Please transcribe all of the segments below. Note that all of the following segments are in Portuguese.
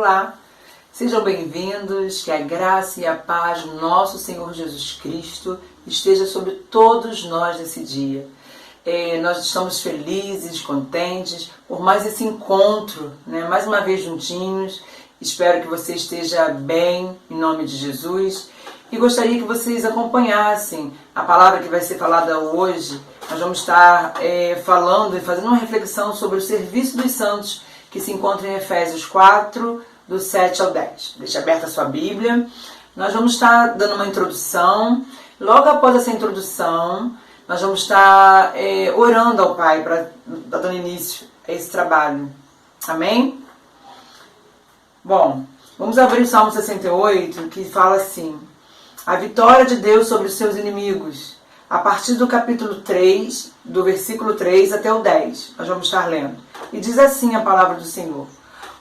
Olá, sejam bem-vindos, que a graça e a paz do nosso Senhor Jesus Cristo esteja sobre todos nós nesse dia. Nós estamos felizes, contentes por mais esse encontro, mais uma vez juntinhos. Espero que você esteja bem, em nome de Jesus. E gostaria que vocês acompanhassem a palavra que vai ser falada hoje. Nós vamos estar falando e fazendo uma reflexão sobre o serviço dos santos, que se encontra em Efésios 4, do 7 ao 10. Deixe aberta a sua Bíblia. Nós vamos estar dando uma introdução. Logo após essa introdução, nós vamos estar orando ao Pai para dar dando início a esse trabalho. Amém? Bom, vamos abrir o Salmo 68, que fala assim: a vitória de Deus sobre os seus inimigos. A partir do capítulo 3, do versículo 3 até o 10, nós vamos estar lendo. E diz assim a palavra do Senhor: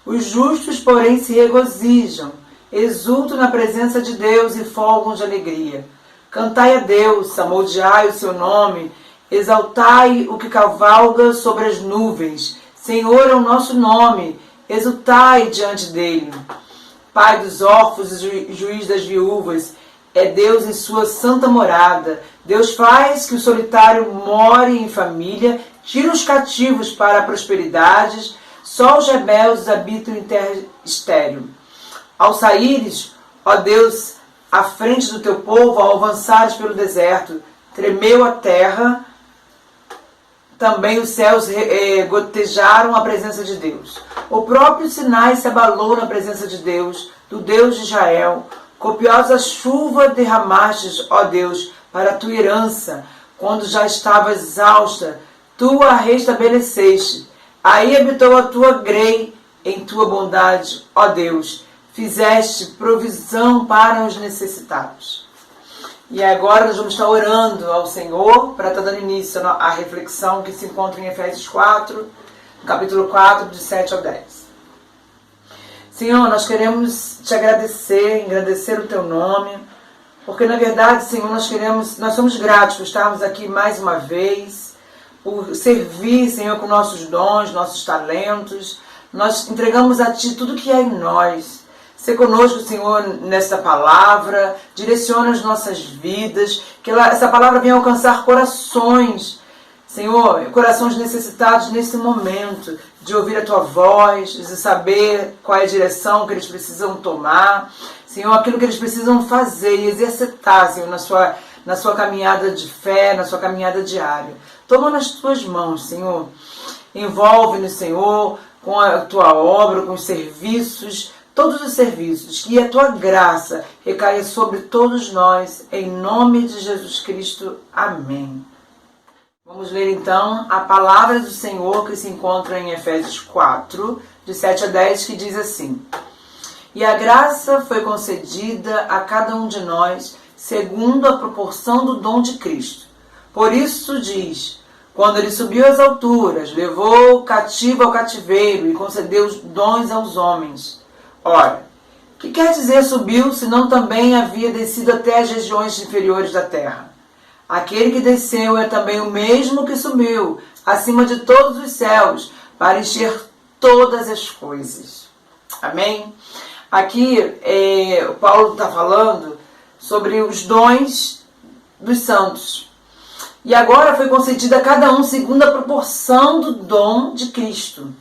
os justos, porém, se regozijam, exultam na presença de Deus e folgam de alegria. Cantai a Deus, salmodiai o seu nome, exaltai o que cavalga sobre as nuvens. Senhor é o nosso nome, exultai diante dele. Pai dos órfãos e juiz das viúvas, é Deus em sua santa morada. Deus faz que o solitário more em família, tira os cativos para a prosperidade, só os rebeldes habitam em terra estéril. Ao saíres, ó Deus, à frente do teu povo, ao avançares pelo deserto, tremeu a terra, também os céus gotejaram a presença de Deus. O próprio Sinai se abalou na presença de Deus, do Deus de Israel. Copiosa chuva derramastes, ó Deus, para a tua herança, quando já estava exausta, tu a restabeleceste. Aí habitou a tua grei em tua bondade, ó Deus. Fizeste provisão para os necessitados. E agora nós vamos estar orando ao Senhor para estar dando início à reflexão que se encontra em Efésios 4, capítulo 4, de 7 ao 10. Senhor, nós queremos te agradecer, engrandecer o teu nome, porque na verdade, Senhor, nós somos gratos por estarmos aqui mais uma vez, por servir, Senhor, com nossos dons, nossos talentos. Nós entregamos a Ti tudo que há em nós. Ser conosco, Senhor, nesta palavra, direciona as nossas vidas, que essa palavra venha alcançar corações, Senhor, corações necessitados nesse momento, de ouvir a Tua voz, de saber qual é a direção que eles precisam tomar, Senhor, aquilo que eles precisam fazer e exercitar, Senhor, na sua caminhada de fé, na sua caminhada diária. Toma nas Tuas mãos, Senhor, envolve-nos, Senhor, com a Tua obra, com os serviços, todos os serviços, que a Tua graça recaia sobre todos nós, em nome de Jesus Cristo. Amém. Vamos ler então a palavra do Senhor que se encontra em Efésios 4, de 7 a 10, que diz assim: e a graça foi concedida a cada um de nós, segundo a proporção do dom de Cristo. Por isso diz: quando ele subiu às alturas, levou o cativo ao cativeiro e concedeu os dons aos homens. Ora, que quer dizer subiu, se não também havia descido até as regiões inferiores da terra? Aquele que desceu é também o mesmo que subiu, acima de todos os céus, para encher todas as coisas. Amém? Aqui, o Paulo está falando sobre os dons dos santos. E agora foi concedido a cada um segundo a proporção do dom de Cristo.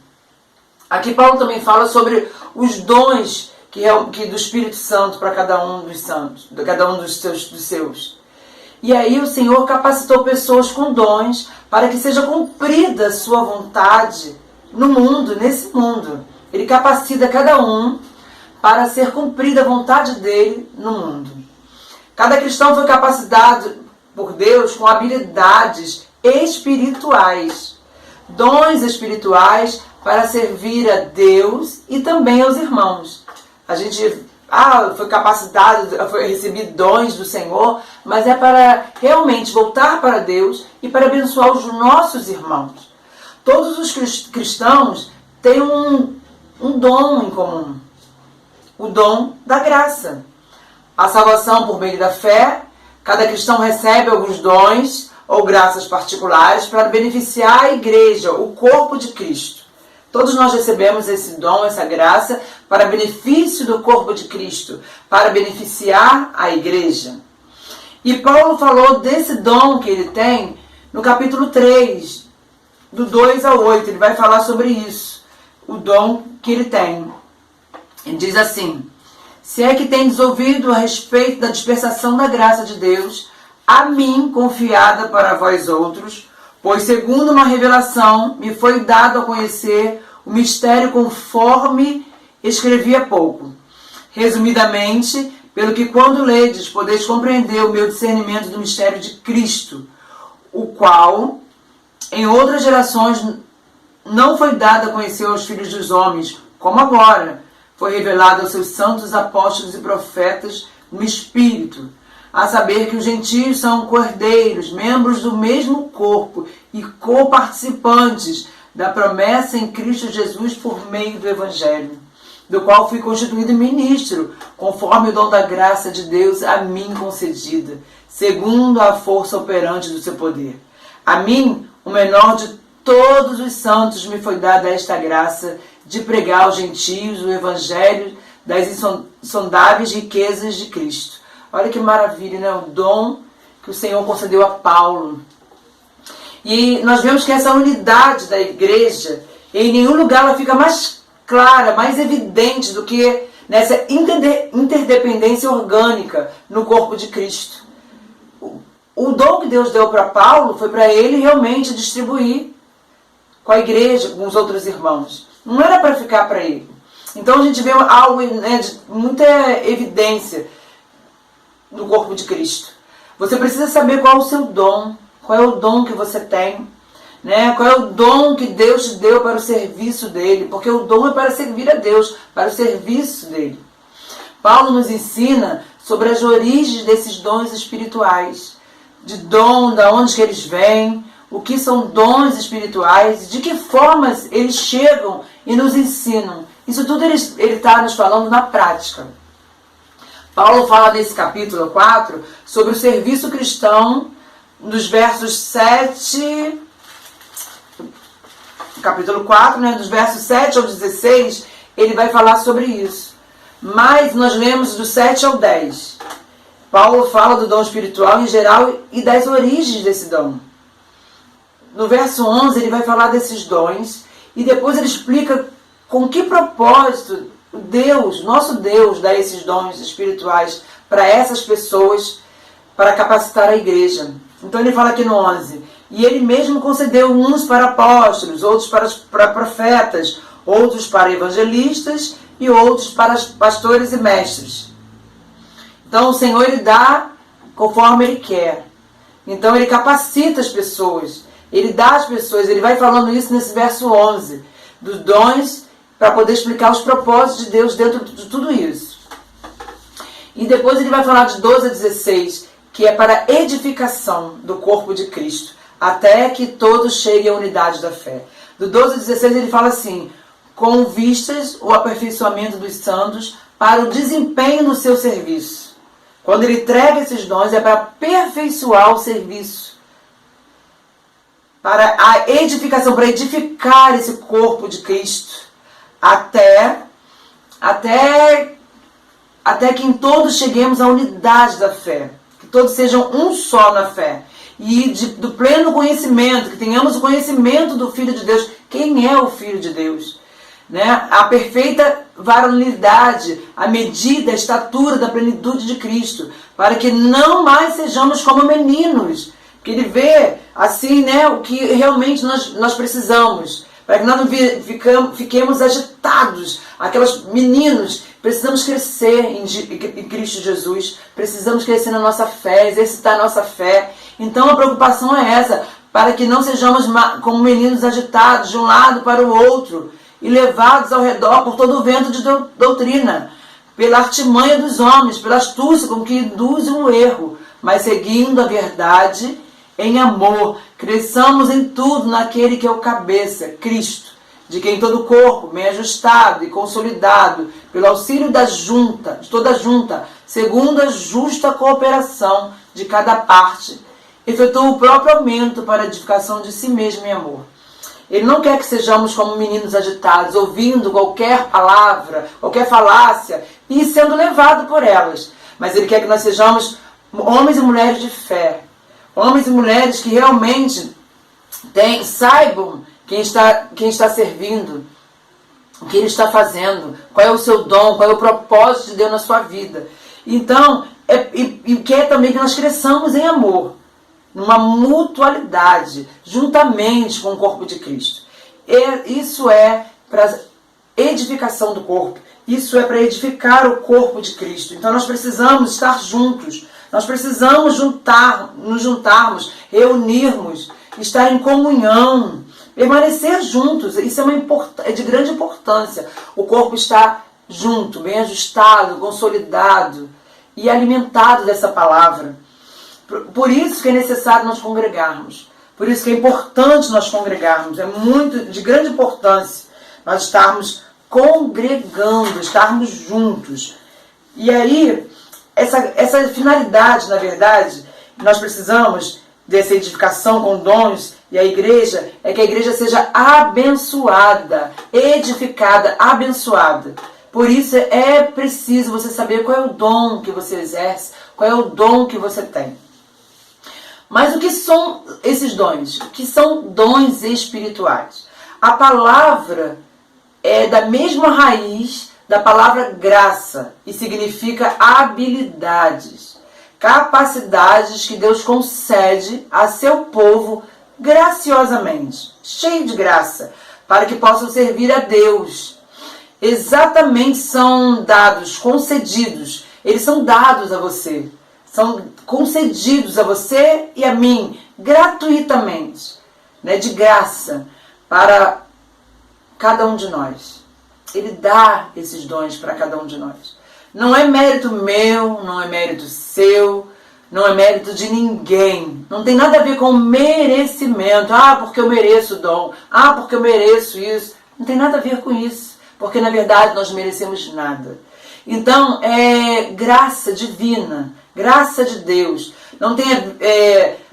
Aqui Paulo também fala sobre os dons que do Espírito Santo para cada um dos santos, cada um dos seus. E aí o Senhor capacitou pessoas com dons para que seja cumprida a sua vontade no mundo, nesse mundo. Ele capacita cada um para ser cumprida a vontade dele no mundo. Cada cristão foi capacitado por Deus com habilidades espirituais, dons espirituais para servir a Deus e também aos irmãos. A gente foi capacitado, foi receber dons do Senhor, mas é para realmente voltar para Deus e para abençoar os nossos irmãos. Todos os cristãos têm um dom em comum, o dom da graça. A salvação por meio da fé, cada cristão recebe alguns dons ou graças particulares para beneficiar a igreja, o corpo de Cristo. Todos nós recebemos esse dom, essa graça, para benefício do corpo de Cristo, para beneficiar a igreja. E Paulo falou desse dom que ele tem no capítulo 3, do 2 ao 8. Ele vai falar sobre isso, o dom que ele tem. Ele diz assim: se é que tendes ouvido a respeito da dispensação da graça de Deus, a mim confiada para vós outros, pois segundo uma revelação me foi dado a conhecer o mistério conforme escrevi há pouco. Resumidamente, pelo que quando ledes, podeis compreender o meu discernimento do mistério de Cristo, o qual, em outras gerações, não foi dado a conhecer aos filhos dos homens, como agora foi revelado aos seus santos apóstolos e profetas no Espírito, a saber que os gentios são cordeiros, membros do mesmo corpo e coparticipantes da promessa em Cristo Jesus por meio do Evangelho, do qual fui constituído ministro, conforme o dom da graça de Deus a mim concedida, segundo a força operante do seu poder. A mim, o menor de todos os santos, me foi dada esta graça de pregar aos gentios o Evangelho das insondáveis riquezas de Cristo. Olha que maravilha, né? O dom que o Senhor concedeu a Paulo. E nós vemos que essa unidade da igreja, em nenhum lugar ela fica mais clara, mais evidente do que nessa interdependência orgânica no corpo de Cristo. O dom que Deus deu para Paulo foi para ele realmente distribuir com a igreja, com os outros irmãos. Não era para ficar para ele. Então a gente vê algo, né, de muita evidência no corpo de Cristo. Você precisa saber qual é o seu dom, qual é o dom que você tem, né? Qual é o dom que Deus te deu para o serviço dele, porque o dom é para servir a Deus, para o serviço dele. Paulo nos ensina sobre as origens desses dons espirituais, de onde que eles vêm, o que são dons espirituais, de que formas eles chegam e nos ensinam. Isso tudo ele está nos falando na prática. Paulo fala nesse capítulo 4 sobre o serviço cristão, nos versos 7, capítulo 4, né, dos versos 7 ao 16, ele vai falar sobre isso. Mas nós lemos do 7 ao 10. Paulo fala do dom espiritual em geral e das origens desse dom. No verso 11 ele vai falar desses dons e depois ele explica com que propósito Deus, nosso Deus, dá esses dons espirituais para essas pessoas, para capacitar a igreja. Então ele fala aqui no 11, e ele mesmo concedeu uns para apóstolos, outros para profetas, outros para evangelistas e outros para pastores e mestres. Então o Senhor ele dá conforme ele quer. Então ele capacita as pessoas, ele dá às pessoas, ele vai falando isso nesse verso 11, dos dons para poder explicar os propósitos de Deus dentro de tudo isso. E depois ele vai falar de 12 a 16, que é para edificação do corpo de Cristo, até que todos cheguem à unidade da fé. Do 12 a 16 ele fala assim, com vistas o aperfeiçoamento dos santos para o desempenho do seu serviço. Quando ele entrega esses dons é para aperfeiçoar o serviço, para a edificação, para edificar esse corpo de Cristo, até que em todos cheguemos à unidade da fé, que todos sejam um só na fé, e do pleno conhecimento, que tenhamos o conhecimento do Filho de Deus. Quem é o Filho de Deus? Né? A perfeita varonilidade, a medida, a estatura da plenitude de Cristo, para que não mais sejamos como meninos, que ele vê assim, né, o que realmente nós precisamos, para que nós não fiquemos agitados, aqueles meninos. Precisamos crescer em Cristo Jesus, precisamos crescer na nossa fé, exercitar a nossa fé. Então a preocupação é essa, para que não sejamos como meninos agitados de um lado para o outro e levados ao redor por todo o vento de doutrina, pela artimanha dos homens, pela astúcia com que induzem o erro, mas seguindo a verdade em amor, cresçamos em tudo naquele que é o cabeça, Cristo, de quem todo o corpo, bem ajustado e consolidado, pelo auxílio de toda a junta, segundo a justa cooperação de cada parte, efetua o próprio aumento para a edificação de si mesmo em amor. Ele não quer que sejamos como meninos agitados, ouvindo qualquer palavra, qualquer falácia e sendo levado por elas. Mas Ele quer que nós sejamos homens e mulheres de fé. Homens e mulheres que realmente saibam quem está servindo, o que Ele está fazendo, qual é o seu dom, qual é o propósito de Deus na sua vida. Então, e quer também que nós cresçamos em amor, numa mutualidade, juntamente com o corpo de Cristo. Isso é para edificação do corpo, isso é para edificar o corpo de Cristo. Então nós precisamos estar juntos, nós precisamos nos juntarmos, reunirmos, estar em comunhão, permanecer juntos. Isso é de grande importância. O corpo está junto, bem ajustado, consolidado e alimentado dessa palavra. Por isso que é necessário nós congregarmos. Por isso que é importante nós congregarmos. É muito de grande importância nós estarmos congregando, estarmos juntos. E aí, essa finalidade, na verdade, nós precisamos dessa edificação com dons, e a igreja, é que a igreja seja abençoada, edificada, abençoada. Por isso é preciso você saber qual é o dom que você exerce, qual é o dom que você tem. Mas o que são esses dons? O que são dons espirituais? A palavra é da mesma raiz da palavra graça e significa habilidades, capacidades que Deus concede a seu povo graciosamente, cheio de graça, para que possam servir a Deus. Exatamente são dados, concedidos, eles são dados a você. São concedidos a você e a mim, gratuitamente, né, de graça, para cada um de nós. Ele dá esses dons para cada um de nós. Não é mérito meu, não é mérito seu, não é mérito de ninguém. Não tem nada a ver com merecimento. Ah, porque eu mereço o dom. Ah, porque eu mereço isso. Não tem nada a ver com isso, porque na verdade nós não merecemos nada. Então, é graça divina, graça de Deus,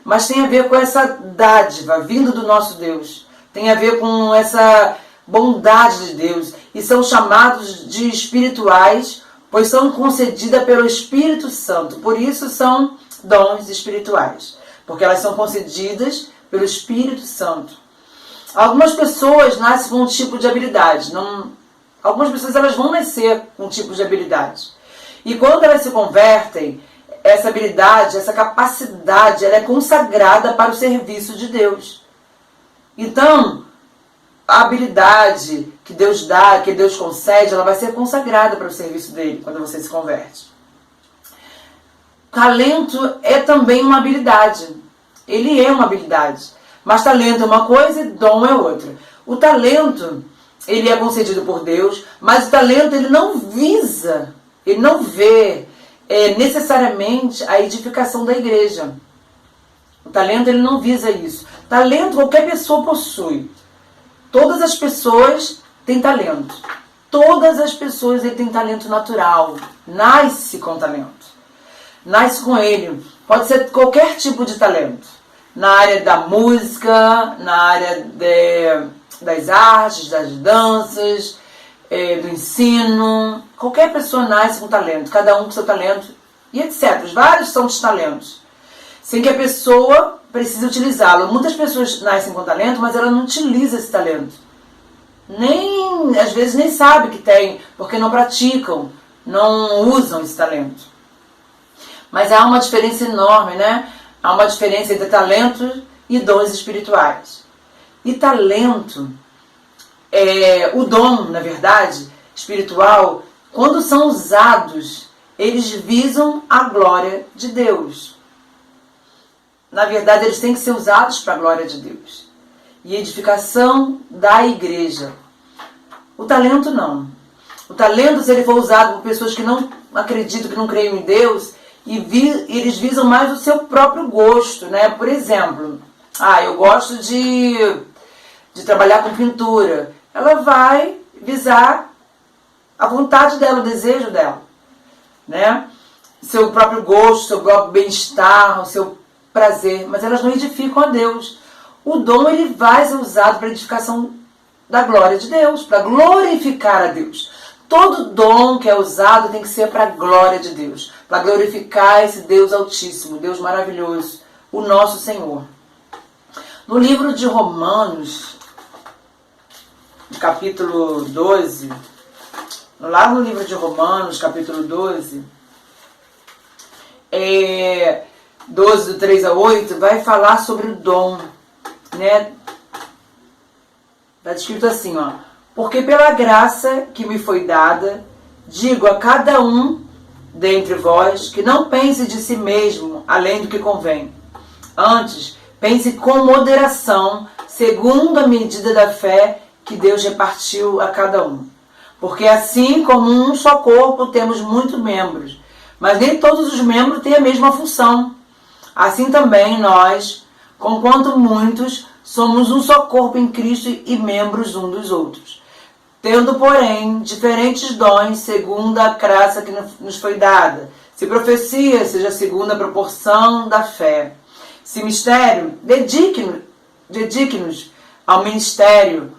mas tem a ver com essa dádiva vindo do nosso Deus, tem a ver com essa bondade de Deus, e são chamados de espirituais, pois são concedidas pelo Espírito Santo, por isso são dons espirituais, porque elas são concedidas pelo Espírito Santo. Algumas pessoas nascem com um tipo de habilidade, algumas pessoas elas vão nascer com um tipo de habilidade, e quando elas se convertem, essa habilidade, essa capacidade, ela é consagrada para o serviço de Deus. Então, a habilidade que Deus dá, que Deus concede, ela vai ser consagrada para o serviço dele, quando você se converte. Talento é também uma habilidade. Ele é uma habilidade. Mas talento é uma coisa e dom é outra. O talento, ele é concedido por Deus, mas o talento, ele não visa, ele não vê necessariamente a edificação da igreja. O talento, ele não visa isso. Talento qualquer pessoa possui. Todas as pessoas têm talento. Todas as pessoas têm talento natural. Nasce com talento. Nasce com ele. Pode ser qualquer tipo de talento. Na área da música, na área das artes, das danças, do ensino. Qualquer pessoa nasce com talento, cada um com seu talento, e etc. Vários são os talentos, sem que a pessoa precise utilizá-lo. Muitas pessoas nascem com talento, mas ela não utiliza esse talento. Às vezes nem sabe que tem, porque não praticam, não usam esse talento. Mas há uma diferença enorme, né? Há uma diferença entre talento e dons espirituais. E talento, o dom, na verdade, espiritual, quando são usados, eles visam a glória de Deus. Na verdade, eles têm que ser usados para a glória de Deus. E edificação da igreja. O talento não. O talento, se ele for usado por pessoas que não acreditam, que não creem em Deus, eles visam mais o seu próprio gosto, né? Por exemplo, eu gosto de trabalhar com pintura. Ela vai visar a vontade dela, o desejo dela, né? Seu próprio gosto, seu próprio bem-estar, o seu prazer, mas elas não edificam a Deus. o dom ele vai ser usado para edificação da glória de Deus, para glorificar a Deus. Todo dom que é usado tem que ser para a glória de Deus, para glorificar esse Deus Altíssimo, Deus maravilhoso, o nosso Senhor. No livro de Romanos, capítulo 12, lá no livro de Romanos, capítulo 12, 12 do 3 a 8, vai falar sobre o dom, né? Está escrito assim, ó: porque pela graça que me foi dada, digo a cada um dentre vós que não pense de si mesmo além do que convém. Antes, pense com moderação, segundo a medida da fé que Deus repartiu a cada um. Porque assim como um só corpo temos muitos membros, mas nem todos os membros têm a mesma função. Assim também nós, conquanto muitos, somos um só corpo em Cristo e membros uns dos outros. Tendo, porém, diferentes dons segundo a graça que nos foi dada. Se profecia, seja segundo a proporção da fé. Se mistério, dedique-nos ao ministério.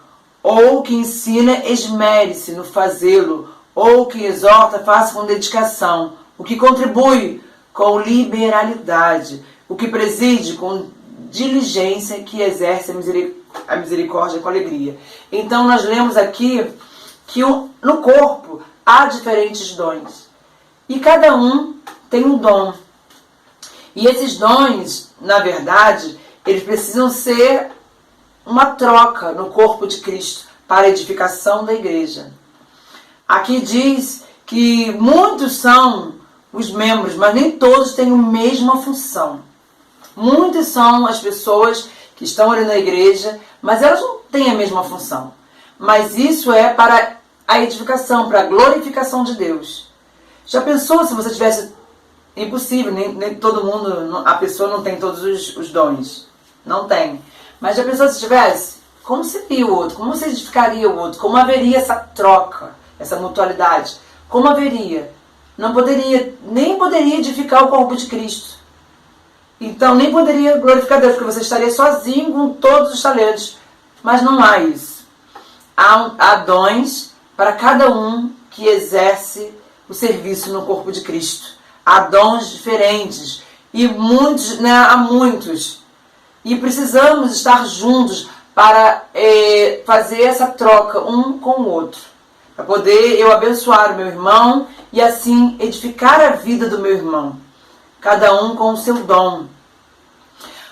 Ou que ensina, esmere-se no fazê-lo. Ou que exorta, faça com dedicação. O que contribui, com liberalidade. O que preside, com diligência, que exerce a misericórdia com alegria. Então nós lemos aqui que no corpo há diferentes dons. E cada um tem um dom. E esses dons, na verdade, eles precisam ser uma troca no corpo de Cristo para a edificação da igreja. Aqui diz que muitos são os membros, mas nem todos têm a mesma função. Muitas são as pessoas que estão ali na igreja, mas elas não têm a mesma função. Mas isso é para a edificação, para a glorificação de Deus. Já pensou se você tivesse... Impossível, nem todo mundo, a pessoa não tem todos os dons. Não tem. Mas já pensou se tivesse? Como seria o outro? Como você edificaria o outro? Como haveria essa troca, essa mutualidade? Como haveria? Nem poderia edificar o corpo de Cristo. Então, nem poderia glorificar Deus, porque você estaria sozinho com todos os talentos. Mas não há isso. Há dons para cada um que exerce o serviço no corpo de Cristo. Há dons diferentes. E muitos, né, há muitos. E precisamos estar juntos para fazer essa troca um com o outro. Para poder eu abençoar o meu irmão e assim edificar a vida do meu irmão. Cada um com o seu dom.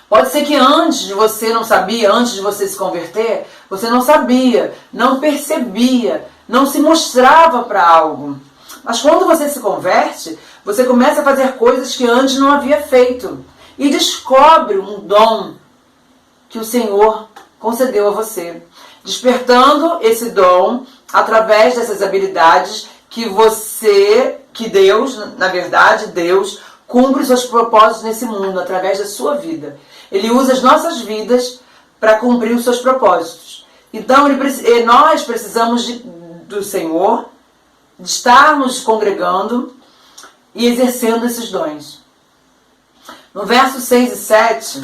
Pode ser que antes de você não sabia, antes de você se converter, você não sabia, não percebia, não se mostrava para algo. Mas quando você se converte, você começa a fazer coisas que antes não havia feito. E descobre um dom que o Senhor concedeu a você. Despertando esse dom através dessas habilidades que Deus, na verdade, Deus, cumpre seus propósitos nesse mundo, através da sua vida. Ele usa as nossas vidas para cumprir os seus propósitos. Então, nós precisamos do Senhor, de estarmos congregando e exercendo esses dons. No verso 6 e 7,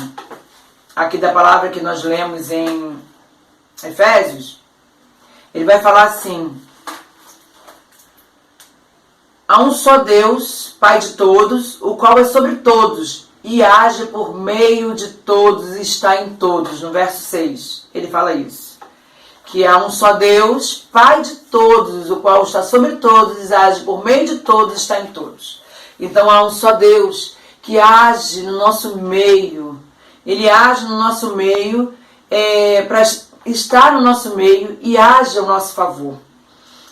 aqui da palavra que nós lemos em Efésios, ele vai falar assim: há um só Deus, Pai de todos, o qual é sobre todos, e age por meio de todos e está em todos. No verso 6, ele fala isso. Que há um só Deus, Pai de todos, o qual está sobre todos e age por meio de todos e está em todos. Então há um só Deus que age no nosso meio. Ele age no nosso meio para estar no nosso meio e age ao nosso favor.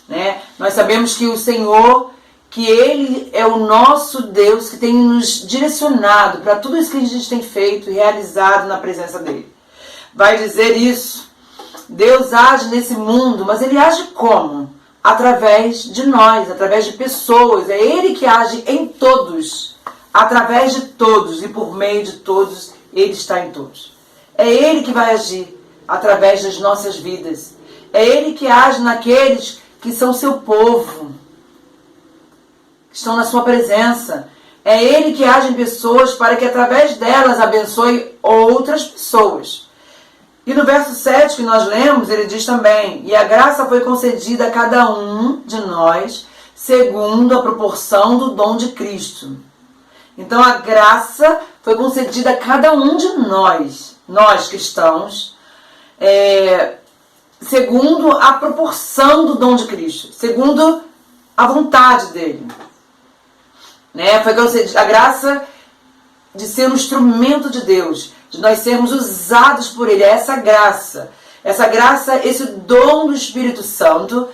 Né? Nós sabemos que o Senhor, que Ele é o nosso Deus que tem nos direcionado para tudo isso que a gente tem feito e realizado na presença dEle. Vai dizer isso. Deus age nesse mundo, mas Ele age como? Através de nós, através de pessoas. É Ele que age em todos, através de todos e por meio de todos, Ele está em todos. É Ele que vai agir através das nossas vidas. É Ele que age naqueles que são seu povo, que estão na sua presença. É Ele que age em pessoas para que através delas abençoe outras pessoas. E no verso 7 que nós lemos, ele diz também: e a graça foi concedida a cada um de nós, segundo a proporção do dom de Cristo. Então a graça foi concedida a cada um de nós cristãos, segundo a proporção do dom de Cristo, segundo a vontade dele. Foi concedida a graça de ser um instrumento de Deus, de nós sermos usados por ele. Essa graça, esse dom do Espírito Santo,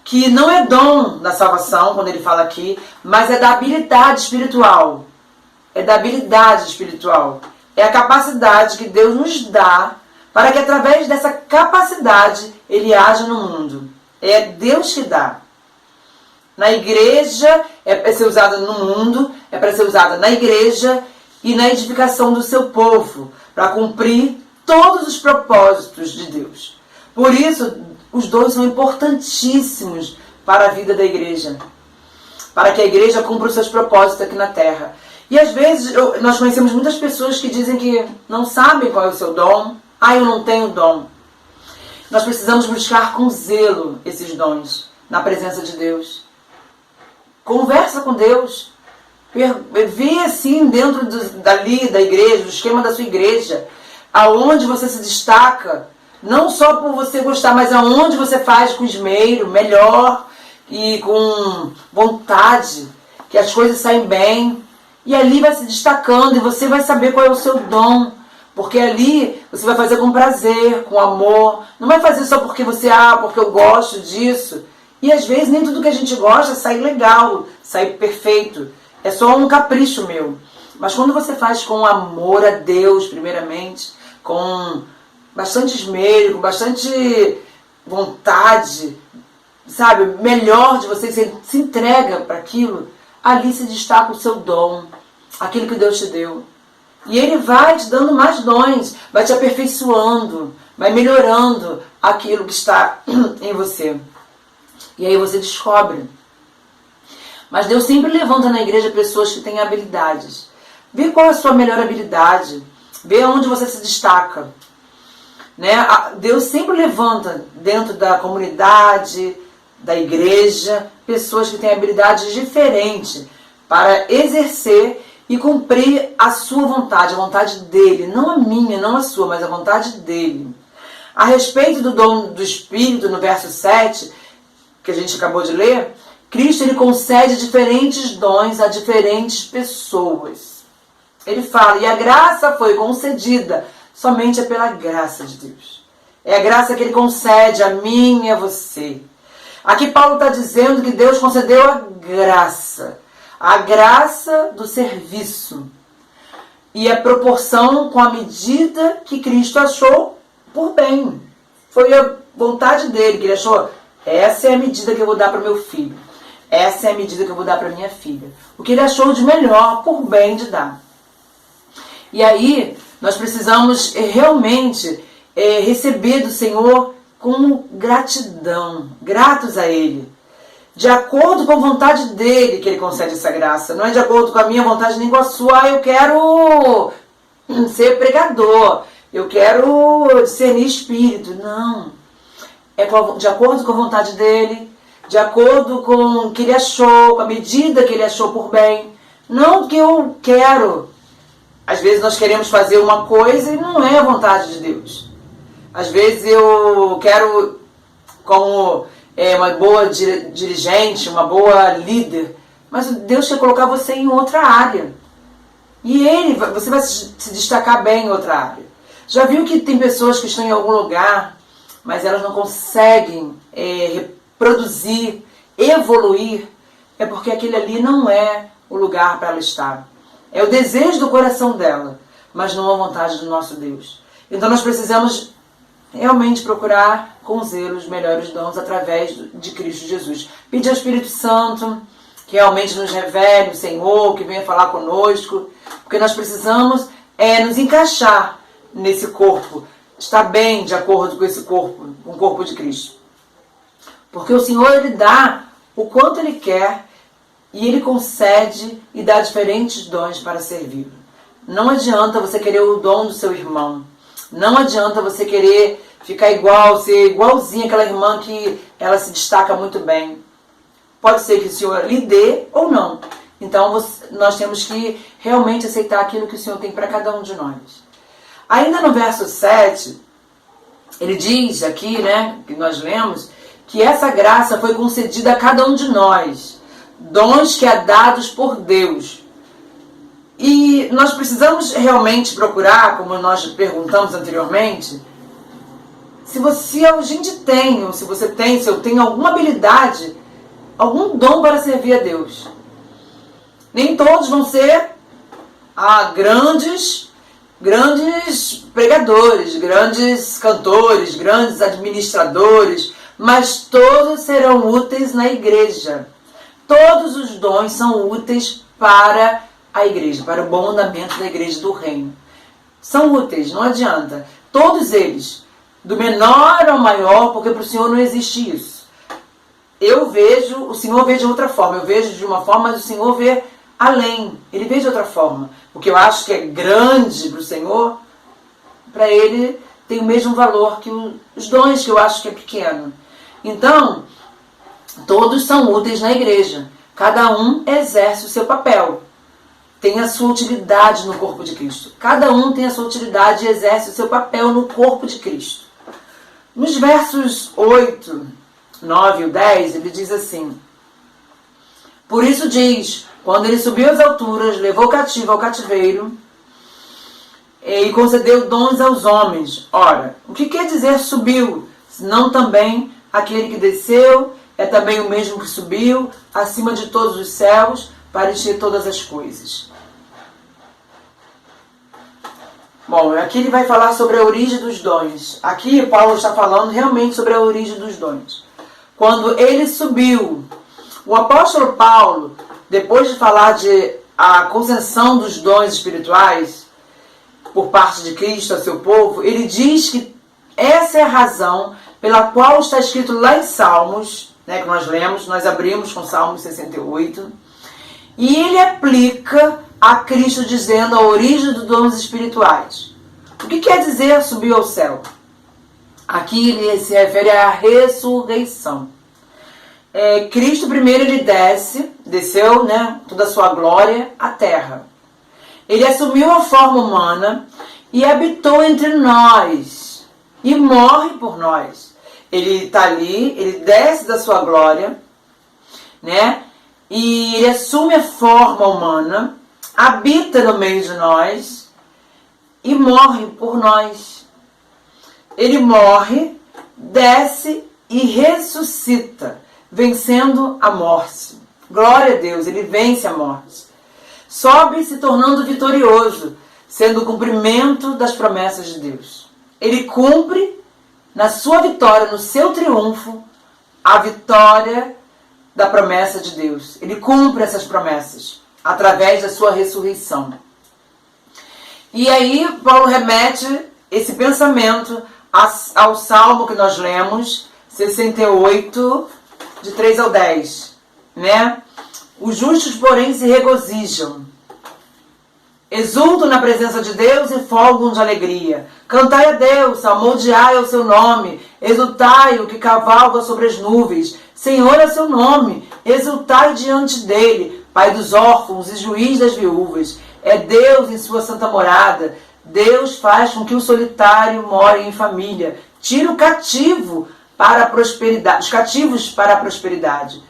que não é dom da salvação, quando ele fala aqui, mas é da habilidade espiritual. É da habilidade espiritual. É a capacidade que Deus nos dá para que através dessa capacidade ele haja no mundo. É Deus que dá. Na igreja é para ser usada no mundo, é para ser usada na igreja e na edificação do seu povo, para cumprir todos os propósitos de Deus. Por isso, os dons são importantíssimos para a vida da igreja, para que a igreja cumpra os seus propósitos aqui na terra. E às vezes nós conhecemos muitas pessoas que dizem que não sabem qual é o seu dom. Eu não tenho dom. Nós precisamos buscar com zelo esses dons na presença de Deus. Conversa com Deus. Vê assim dentro dali da igreja, do esquema da sua igreja, aonde você se destaca, não só por você gostar, mas aonde você faz com esmero, melhor e com vontade, que as coisas saem bem. E ali vai se destacando e você vai saber qual é o seu dom. Porque ali você vai fazer com prazer, com amor. Não vai fazer só porque porque eu gosto disso. E às vezes nem tudo que a gente gosta sai legal, sai perfeito. É só um capricho meu. Mas quando você faz com amor a Deus, primeiramente, com bastante esmero, com bastante vontade, sabe, melhor de você, se entrega para aquilo, ali se destaca o seu dom, aquilo que Deus te deu. E Ele vai te dando mais dons, vai te aperfeiçoando, vai melhorando aquilo que está em você. E aí você descobre. Mas Deus sempre levanta na igreja pessoas que têm habilidades. Vê qual é a sua melhor habilidade. Vê onde você se destaca. Deus sempre levanta dentro da comunidade, da igreja, pessoas que têm habilidades diferentes para exercer e cumprir a sua vontade, a vontade dele. Não a minha, não a sua, mas a vontade dele. A respeito do dom do Espírito, no verso 7, que a gente acabou de ler, Cristo ele concede diferentes dons a diferentes pessoas. Ele fala, e a graça foi concedida, somente é pela graça de Deus. É a graça que ele concede a mim e a você. Aqui Paulo está dizendo que Deus concedeu a graça do serviço. E a proporção com a medida que Cristo achou por bem. Foi a vontade dele, que ele achou, essa é a medida que eu vou dar para o meu filho. Essa é a medida que eu vou dar para minha filha. O que ele achou de melhor, por bem de dar. E aí, nós precisamos realmente receber do Senhor com gratidão, gratos a Ele. De acordo com a vontade dEle que Ele concede essa graça. Não é de acordo com a minha vontade nem com a sua. Eu quero ser pregador. Eu quero discernir espírito. Não. É de acordo com a vontade dEle. De acordo com o que Ele achou, com a medida que Ele achou por bem. Não o que eu quero. Às vezes nós queremos fazer uma coisa e não é a vontade de Deus. Às vezes eu quero, como uma boa dirigente, uma boa líder, mas Deus quer colocar você em outra área. E você vai se destacar bem em outra área. Já viu que tem pessoas que estão em algum lugar, mas elas não conseguem reproduzir, evoluir? É porque aquele ali não é o lugar para ela estar. É o desejo do coração dela, mas não a vontade do nosso Deus. Então nós precisamos realmente procurar com zelo os melhores dons através de Cristo Jesus. Pedir ao Espírito Santo que realmente nos revele o Senhor, que venha falar conosco, porque nós precisamos nos encaixar nesse corpo, estar bem de acordo com esse corpo, com o corpo de Cristo. Porque o Senhor, Ele dá o quanto Ele quer e Ele concede e dá diferentes dons para servir. Não adianta você querer o dom do seu irmão. Não adianta você querer ficar igual, ser igualzinha aquela irmã que ela se destaca muito bem. Pode ser que o Senhor lhe dê ou não. Então nós temos que realmente aceitar aquilo que o Senhor tem para cada um de nós. Ainda no verso 7, ele diz aqui, né, que nós lemos, que essa graça foi concedida a cada um de nós, dons que é dados por Deus. E nós precisamos realmente procurar, como nós perguntamos anteriormente, se a gente tem, ou se eu tenho alguma habilidade, algum dom para servir a Deus. Nem todos vão ser grandes pregadores, grandes cantores, grandes administradores, mas todos serão úteis na igreja. Todos os dons são úteis para a igreja, para o bom andamento da igreja do reino. São úteis, não adianta. Todos eles, do menor ao maior, porque para o Senhor não existe isso. O Senhor vê de outra forma, eu vejo de uma forma, mas o Senhor vê além, ele vê de outra forma. O que eu acho que é grande para o Senhor, para ele tem o mesmo valor que os dons que eu acho que é pequeno. Então, todos são úteis na igreja. Cada um exerce o seu papel. Tem a sua utilidade no corpo de Cristo. Cada um tem a sua utilidade e exerce o seu papel no corpo de Cristo. Nos versos 8, 9 e 10, ele diz assim: por isso diz, quando ele subiu às alturas, levou cativo ao cativeiro e concedeu dons aos homens. Ora, o que quer dizer subiu? Senão também aquele que desceu é também o mesmo que subiu acima de todos os céus para encher todas as coisas. Bom, aqui ele vai falar sobre a origem dos dons. Aqui Paulo está falando realmente sobre a origem dos dons. Quando ele subiu, o apóstolo Paulo, depois de falar de a concessão dos dons espirituais por parte de Cristo a seu povo, ele diz que essa é a razão pela qual está escrito lá em Salmos, né, que nós lemos, nós abrimos com Salmos 68, e ele aplica a Cristo dizendo a origem dos dons espirituais. O que quer dizer subir ao céu? Aqui ele se refere à ressurreição. Cristo primeiro ele desceu, né, toda a sua glória à terra. Ele assumiu a forma humana e habitou entre nós e morre por nós. Ele está ali, ele desce da sua glória, né, e ele assume a forma humana, habita no meio de nós e morre por nós. Ele morre, desce e ressuscita, vencendo a morte. Glória a Deus, ele vence a morte. Sobe se tornando vitorioso, sendo o cumprimento das promessas de Deus. Ele cumpre na sua vitória, no seu triunfo, a vitória da promessa de Deus. Ele cumpre essas promessas através da sua ressurreição. E aí Paulo remete esse pensamento ao Salmo que nós lemos, 68, de 3 ao 10, né? Os justos, porém, se regozijam, exultam na presença de Deus e folgam de alegria. Cantai a Deus, salmodiai ao seu nome, exultai o que cavalga sobre as nuvens. Senhor é seu nome, exultai diante dele, Pai dos órfãos e juiz das viúvas. É Deus em sua santa morada. Deus faz com que o solitário more em família. Tira o cativo para a prosperidade, os cativos para a prosperidade.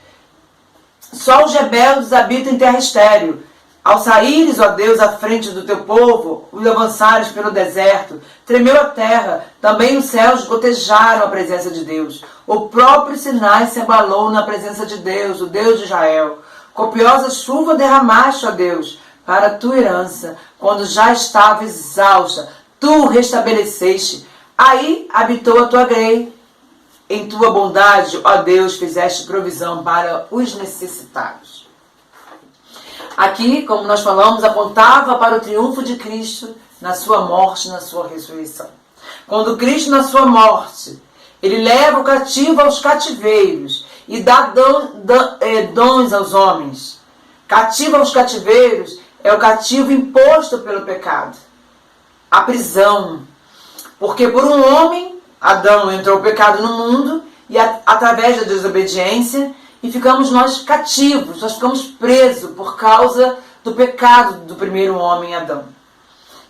Só os rebeldes habitam em terra estéril. Ao saíres, ó Deus, à frente do teu povo, os avançares pelo deserto, tremeu a terra, também os céus gotejaram a presença de Deus. O próprio Sinai se abalou na presença de Deus, o Deus de Israel. Copiosa chuva derramaste, ó Deus, para a tua herança, quando já estava exausta, tu restabeleceste. Aí habitou a tua grei. Em tua bondade, ó Deus, fizeste provisão para os necessitados. Aqui, como nós falamos, apontava para o triunfo de Cristo na sua morte, na sua ressurreição. Quando Cristo, na sua morte, ele leva o cativo aos cativeiros e dá dons aos homens. Cativo aos cativeiros é o cativo imposto pelo pecado. A prisão, Porque por um homem, Adão, entrou o pecado no mundo, e através da desobediência, e ficamos nós cativos, nós ficamos presos por causa do pecado do primeiro homem, Adão.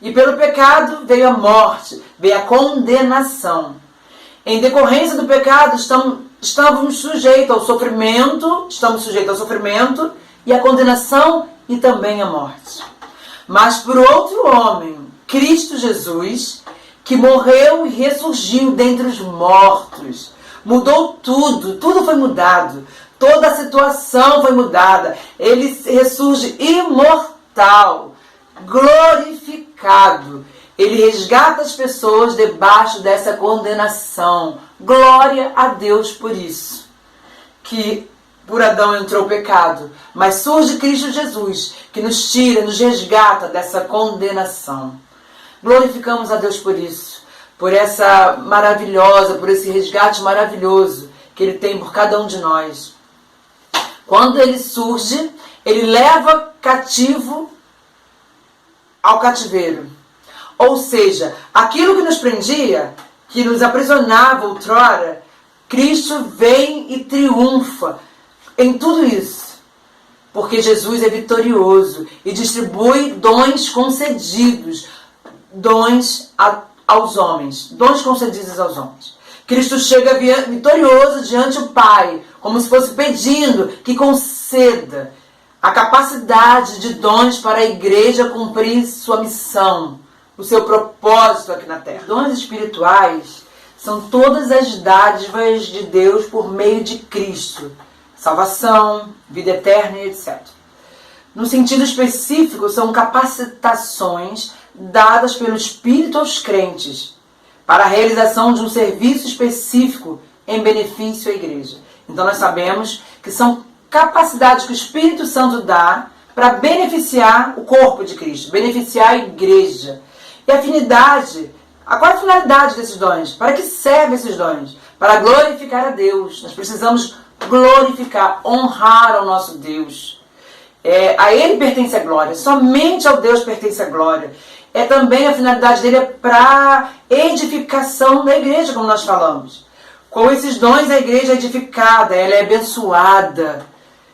E pelo pecado veio a morte, veio a condenação. Em decorrência do pecado, estamos sujeitos ao sofrimento, e à condenação e também à morte. Mas por outro homem, Cristo Jesus, que morreu e ressurgiu dentre os mortos, mudou tudo, tudo foi mudado, toda a situação foi mudada. Ele ressurge imortal, glorificado. Ele resgata as pessoas debaixo dessa condenação. Glória a Deus por isso. Que por Adão entrou o pecado, mas surge Cristo Jesus, que nos tira, nos resgata dessa condenação. Glorificamos a Deus por isso, por essa maravilhosa, por esse resgate maravilhoso que Ele tem por cada um de nós. Quando Ele surge, Ele leva cativo ao cativeiro. Ou seja, aquilo que nos prendia, que nos aprisionava outrora, Cristo vem e triunfa em tudo isso. Porque Jesus é vitorioso e distribui dons concedidos, dons aos homens, dons concedidos aos homens. Cristo chega vitorioso diante do Pai, como se fosse pedindo que conceda a capacidade de dons para a igreja cumprir sua missão, o seu propósito aqui na terra. Os dons espirituais são todas as dádivas de Deus por meio de Cristo. Salvação, vida eterna e etc. No sentido específico, são capacitações dadas pelo Espírito aos crentes para a realização de um serviço específico em benefício à igreja. Então nós sabemos que são capacidades que o Espírito Santo dá para beneficiar o corpo de Cristo, beneficiar a igreja. E a afinidade, qual é a finalidade desses dons? Para que servem esses dons? Para glorificar a Deus. Nós precisamos glorificar, honrar ao nosso Deus. A Ele pertence a glória, somente ao Deus pertence a glória. Também a finalidade dele é para edificação da igreja, como nós falamos. Com esses dons a igreja é edificada, ela é abençoada.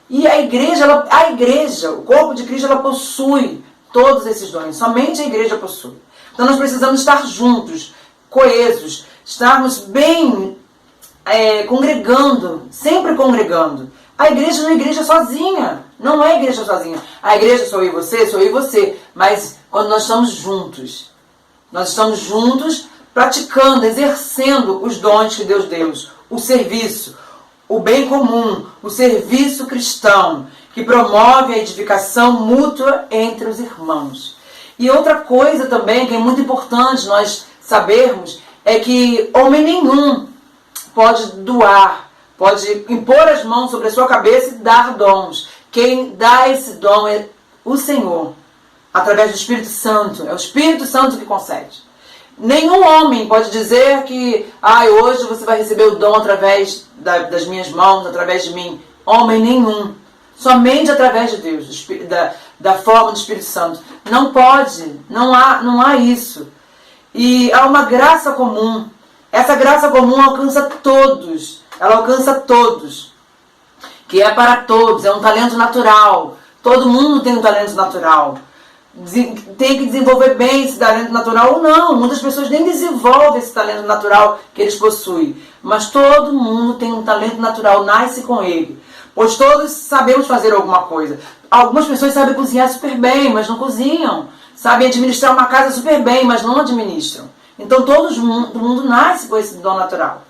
E a igreja, o corpo de Cristo, ela possui todos esses dons, somente a igreja possui. Então nós precisamos estar juntos, coesos, estarmos bem congregando, sempre congregando. A igreja não é igreja sozinha, não é igreja sozinha. A igreja sou eu e você, mas quando nós estamos juntos praticando, exercendo os dons que Deus deu, o serviço, o bem comum, o serviço cristão, que promove a edificação mútua entre os irmãos. E outra coisa também que é muito importante nós sabermos é que homem nenhum pode doar, pode impor as mãos sobre a sua cabeça e dar dons. Quem dá esse dom é o Senhor, através do Espírito Santo. É o Espírito Santo que concede. Nenhum homem pode dizer que hoje você vai receber o dom através das minhas mãos, através de mim. Homem nenhum. Somente através de Deus, da forma do Espírito Santo. Não pode, não há isso. E há uma graça comum. Essa graça comum alcança todos. Ela alcança todos. Que é para todos, é um talento natural. Todo mundo tem um talento natural. Tem que desenvolver bem esse talento natural ou não. Muitas pessoas nem desenvolvem esse talento natural que eles possuem. Mas todo mundo tem um talento natural, nasce com ele. Pois todos sabemos fazer alguma coisa. Algumas pessoas sabem cozinhar super bem, mas não cozinham. Sabem administrar uma casa super bem, mas não administram. Então todo mundo nasce com esse dom natural.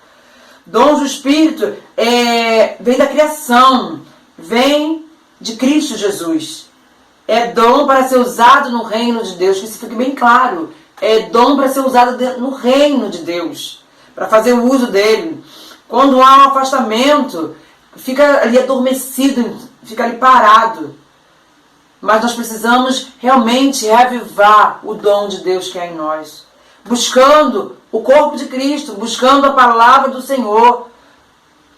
Dons do Espírito vem da criação, vem de Cristo Jesus. É dom para ser usado no reino de Deus, que isso fique bem claro. É dom para ser usado no reino de Deus, para fazer o uso dele. Quando há um afastamento, fica ali adormecido, fica ali parado. Mas nós precisamos realmente reavivar o dom de Deus que há em nós. Buscando o corpo de Cristo, buscando a palavra do Senhor,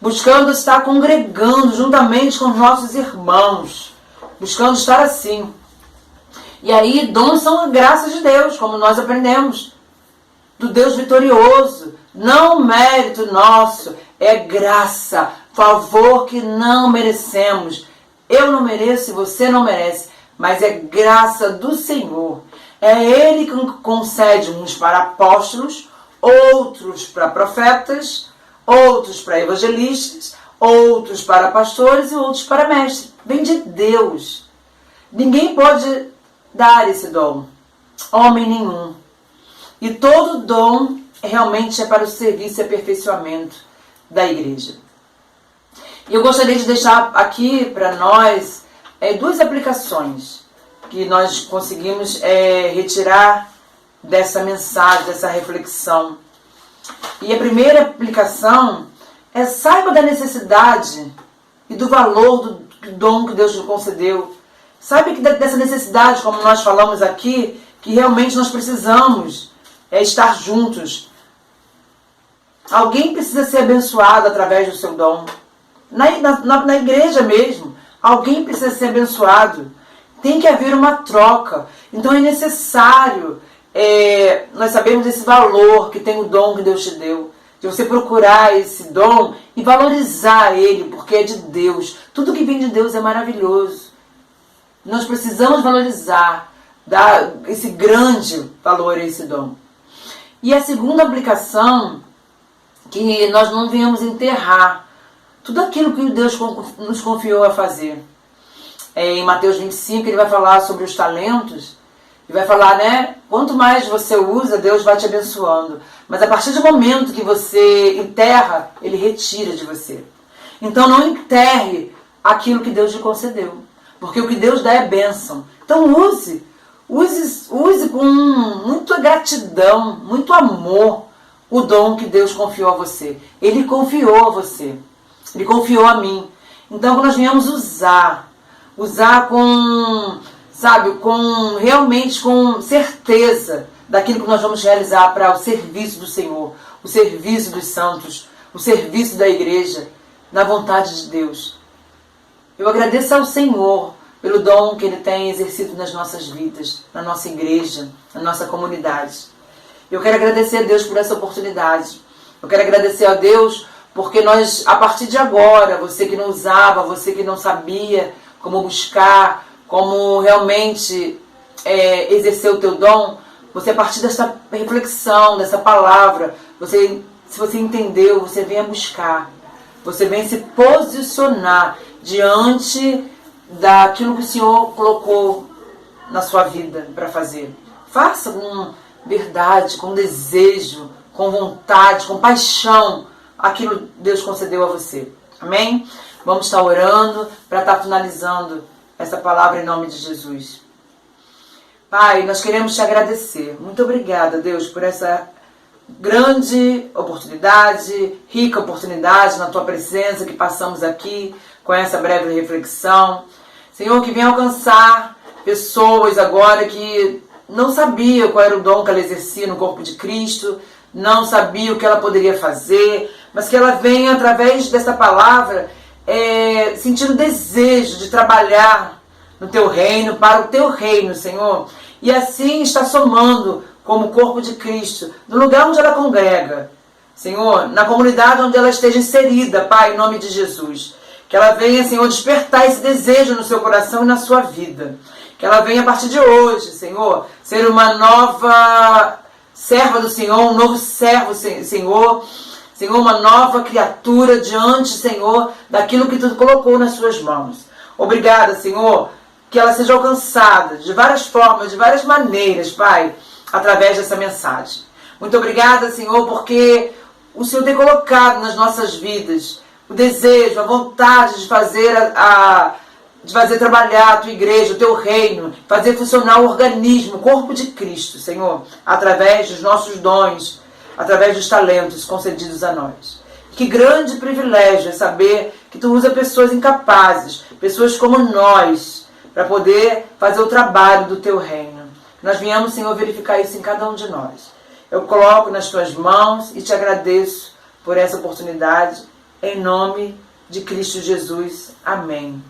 buscando estar congregando juntamente com os nossos irmãos, buscando estar assim. E aí, dons são a graça de Deus, como nós aprendemos. do Deus vitorioso. Não mérito nosso, é graça, favor que não merecemos. Eu não mereço e você não merece, mas é graça do Senhor. É Ele que concede uns para apóstolos, outros para profetas, outros para evangelistas, outros para pastores e outros para mestres. Vem de Deus. Ninguém pode dar esse dom. Homem nenhum. E todo dom realmente é para o serviço e aperfeiçoamento da igreja. E eu gostaria de deixar aqui para nós duas aplicações que nós conseguimos retirar dessa mensagem, dessa reflexão. E a primeira aplicação é: saiba da necessidade e do valor do dom que Deus te concedeu. Saiba que dessa necessidade, como nós falamos aqui, que realmente nós precisamos estar juntos. Alguém precisa ser abençoado através do seu dom. Na igreja mesmo, alguém precisa ser abençoado. Tem que haver uma troca. Então é necessário nós sabemos desse valor que tem o dom que Deus te deu. De você procurar esse dom e valorizar ele, porque é de Deus. Tudo que vem de Deus é maravilhoso. Nós precisamos valorizar, dar esse grande valor a esse dom. E a segunda aplicação, que nós não venhamos enterrar tudo aquilo que Deus nos confiou a fazer. Em Mateus 25, ele vai falar sobre os talentos, e vai falar, quanto mais você usa, Deus vai te abençoando. Mas a partir do momento que você enterra, ele retira de você. Então não enterre aquilo que Deus lhe concedeu, porque o que Deus dá é bênção. Então use com muita gratidão, muito amor, o dom que Deus confiou a você. Ele confiou a você. Ele confiou a mim. Então, quando nós viemos usar realmente com certeza daquilo que nós vamos realizar para o serviço do Senhor, o serviço dos santos, o serviço da igreja, na vontade de Deus. Eu agradeço ao Senhor pelo dom que Ele tem exercido nas nossas vidas, na nossa igreja, na nossa comunidade. Eu quero agradecer a Deus por essa oportunidade. Eu quero agradecer a Deus porque nós, a partir de agora, você que não usava, você que não sabia como buscar, como realmente exercer o teu dom, você, a partir dessa reflexão, dessa palavra, se você entendeu, você vem buscar. Você vem se posicionar diante daquilo que o Senhor colocou na sua vida para fazer. Faça com verdade, com desejo, com vontade, com paixão, aquilo que Deus concedeu a você. Amém? Vamos estar orando para estar finalizando essa palavra em nome de Jesus. Pai, nós queremos te agradecer. Muito obrigada, Deus, por essa grande oportunidade, rica oportunidade na tua presença que passamos aqui com essa breve reflexão. Senhor, que venha alcançar pessoas agora que não sabiam qual era o dom que ela exercia no corpo de Cristo, não sabia o que ela poderia fazer, mas que ela venha, através dessa palavra, sentir o desejo de trabalhar no teu reino, para o teu reino, Senhor. E assim está somando como corpo de Cristo, no lugar onde ela congrega, Senhor, na comunidade onde ela esteja inserida, Pai, em nome de Jesus. Que ela venha, Senhor, despertar esse desejo no seu coração e na sua vida. Que ela venha, a partir de hoje, Senhor, ser uma nova serva do Senhor, um novo servo, Senhor. Senhor, uma nova criatura diante, Senhor, daquilo que Tu colocou nas suas mãos. Obrigada, Senhor, que ela seja alcançada de várias formas, de várias maneiras, Pai, através dessa mensagem. Muito obrigada, Senhor, porque o Senhor tem colocado nas nossas vidas o desejo, a vontade de fazer trabalhar a Tua igreja, o Teu reino, fazer funcionar o organismo, o corpo de Cristo, Senhor, através dos nossos dons, através dos talentos concedidos a nós. Que grande privilégio é saber que Tu usa pessoas incapazes, pessoas como nós, para poder fazer o trabalho do Teu reino. Nós viemos, Senhor, verificar isso em cada um de nós. Eu coloco nas Tuas mãos e Te agradeço por essa oportunidade, em nome de Cristo Jesus. Amém.